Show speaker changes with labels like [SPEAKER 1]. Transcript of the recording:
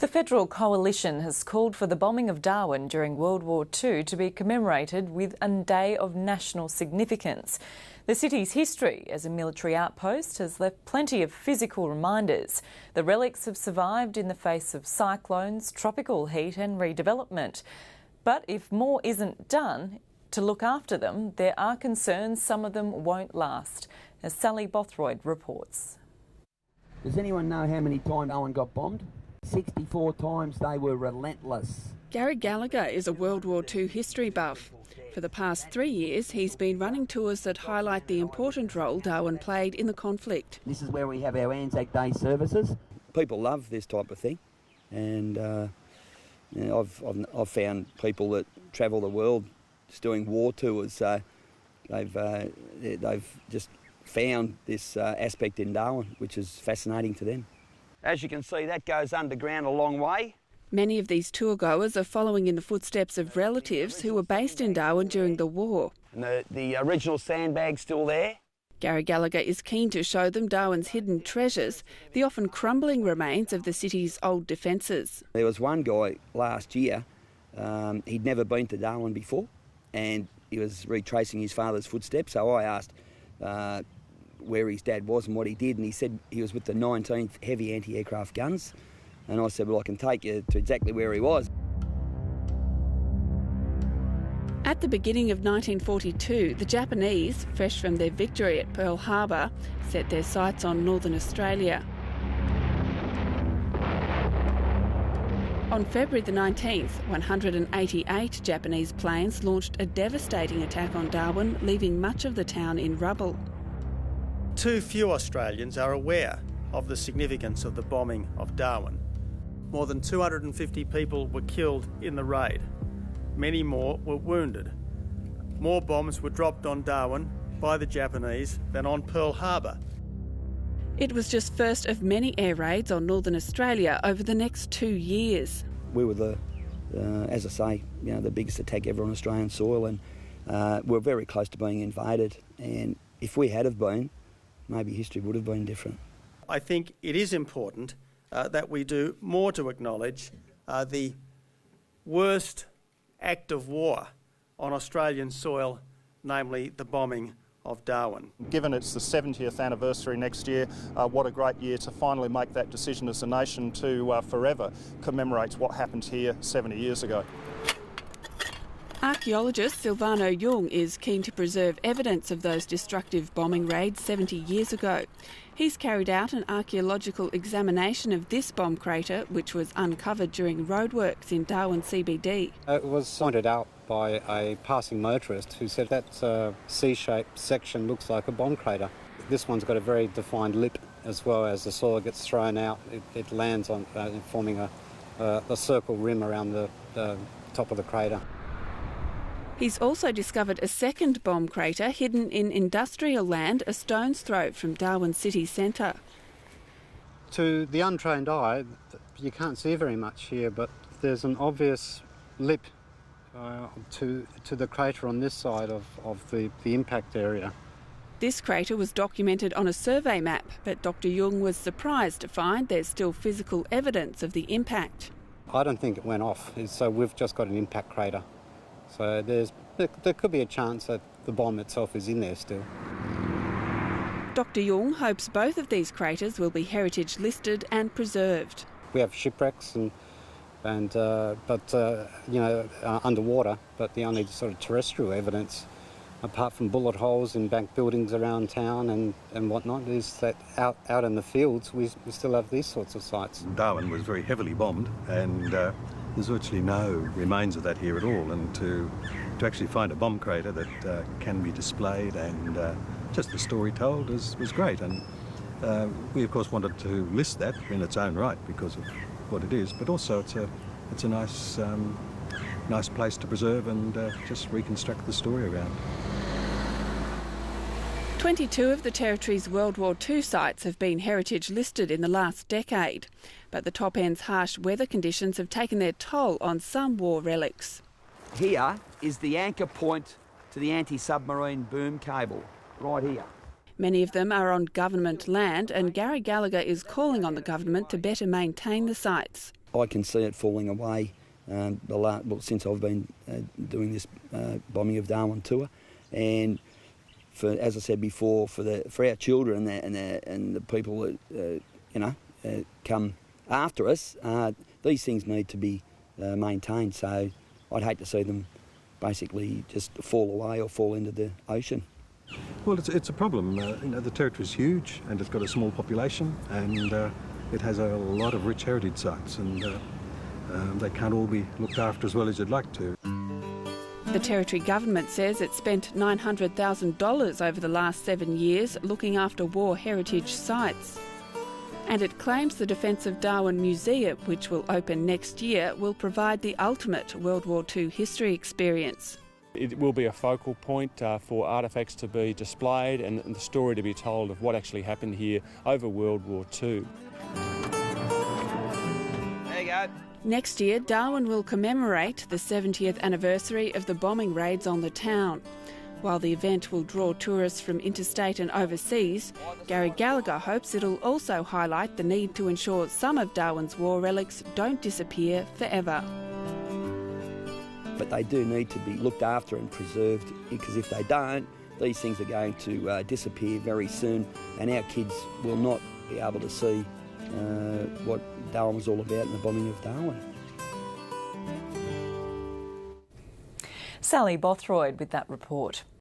[SPEAKER 1] The Federal Coalition has called for the bombing of Darwin during World War II to be commemorated with a day of national significance. The city's history as a military outpost has left plenty of physical reminders. The relics have survived in the face of cyclones, tropical heat and redevelopment. But if more isn't done to look after them, there are concerns some of them won't last, as Sally Bothroyd reports.
[SPEAKER 2] Does anyone know how many times Darwin got bombed? 64 times. They were relentless.
[SPEAKER 3] Gary Gallagher is a World War II history buff. For the past 3 years, he's been running tours that highlight the important role Darwin played in the conflict.
[SPEAKER 2] This is where we have our Anzac Day services.
[SPEAKER 4] People love this type of thing, and I've found people that travel the world just doing war tours. So they've just found this aspect in Darwin, which is fascinating to them. As you can see, that goes underground a long way.
[SPEAKER 3] Many of these tour-goers are following in the footsteps of relatives who were based in Darwin during the war.
[SPEAKER 4] And the original sandbag's still there.
[SPEAKER 3] Gary Gallagher is keen to show them Darwin's hidden treasures, the often crumbling remains of the city's old defences.
[SPEAKER 4] There was one guy last year, he'd never been to Darwin before, and he was retracing his father's footsteps, so I asked where his dad was and what he did, and he said he was with the 19th Heavy Anti-Aircraft Guns. And I said, well, I can take you to exactly where he was.
[SPEAKER 3] At the beginning of 1942, the Japanese, fresh from their victory at Pearl Harbor, set their sights on northern Australia. On February the 19th, 188 Japanese planes launched a devastating attack on Darwin, leaving much of the town in rubble.
[SPEAKER 5] Too few Australians are aware of the significance of the bombing of Darwin. More than 250 people were killed in the raid. Many more were wounded. More bombs were dropped on Darwin by the Japanese than on Pearl Harbor.
[SPEAKER 3] It was just first of many air raids on northern Australia over the next 2 years.
[SPEAKER 4] We were as I say, the biggest attack ever on Australian soil, and we're very close to being invaded. And if we had have been, maybe history would have been different.
[SPEAKER 5] I think it is important that we do more to acknowledge the worst act of war on Australian soil, namely the bombing of Darwin.
[SPEAKER 6] Given it's the 70th anniversary next year, what a great year to finally make that decision as a nation to forever commemorate what happened here 70 years ago.
[SPEAKER 3] Archaeologist Silvano Jung is keen to preserve evidence of those destructive bombing raids 70 years ago. He's carried out an archaeological examination of this bomb crater, which was uncovered during roadworks in Darwin CBD.
[SPEAKER 7] It was pointed out by a passing motorist who said that C-shaped section looks like a bomb crater. This one's got a very defined lip, as well as the soil gets thrown out. It lands on forming a circle rim around the top of the crater.
[SPEAKER 3] He's also discovered a second bomb crater hidden in industrial land a stone's throw from Darwin city centre.
[SPEAKER 7] To the untrained eye, you can't see very much here, but there's an obvious lip to the crater on this side of the impact area.
[SPEAKER 3] This crater was documented on a survey map, but Dr Jung was surprised to find there's still physical evidence of the impact.
[SPEAKER 7] I don't think it went off, so we've just got an impact crater. So there could be a chance that the bomb itself is in there still.
[SPEAKER 3] Dr Jung hopes both of these craters will be heritage listed and preserved.
[SPEAKER 7] We have shipwrecks underwater, but the only sort of terrestrial evidence, apart from bullet holes in bank buildings around town and whatnot, is that out in the fields we still have these sorts of sites.
[SPEAKER 8] Darwin was very heavily bombed, and there's virtually no remains of that here at all, and to actually find a bomb crater that can be displayed and just the story told was great. And we of course wanted to list that in its own right because of what it is, but also it's a nice place to preserve and just reconstruct the story around.
[SPEAKER 3] 22 of the Territory's World War II sites have been heritage listed in the last decade, but the top end's harsh weather conditions have taken their toll on some war relics.
[SPEAKER 2] Here is the anchor point to the anti-submarine boom cable, right here.
[SPEAKER 3] Many of them are on government land, and Gary Gallagher is calling on the government to better maintain the sites.
[SPEAKER 4] I can see it falling away since I've been doing this bombing of Darwin tour, and as I said before, for our children and the people that come after us, these things need to be maintained. So I'd hate to see them basically just fall away or fall into the ocean.
[SPEAKER 8] Well, it's a problem. The territory's huge and it's got a small population, and it has a lot of rich heritage sites, and they can't all be looked after as well as you'd like to.
[SPEAKER 3] The Territory Government says it spent $900,000 over the last 7 years looking after war heritage sites. And it claims the Defence of Darwin Museum, which will open next year, will provide the ultimate World War II history experience.
[SPEAKER 9] It will be a focal point for artefacts to be displayed and the story to be told of what actually happened here over World War II.
[SPEAKER 4] There you go.
[SPEAKER 3] Next year, Darwin will commemorate the 70th anniversary of the bombing raids on the town. While the event will draw tourists from interstate and overseas, Gary Gallagher hopes it'll also highlight the need to ensure some of Darwin's war relics don't disappear forever.
[SPEAKER 4] But they do need to be looked after and preserved, because if they don't, these things are going to disappear very soon, and our kids will not be able to see what Darwin was all about in the bombing of Darwin.
[SPEAKER 1] Sally Bothroyd with that report.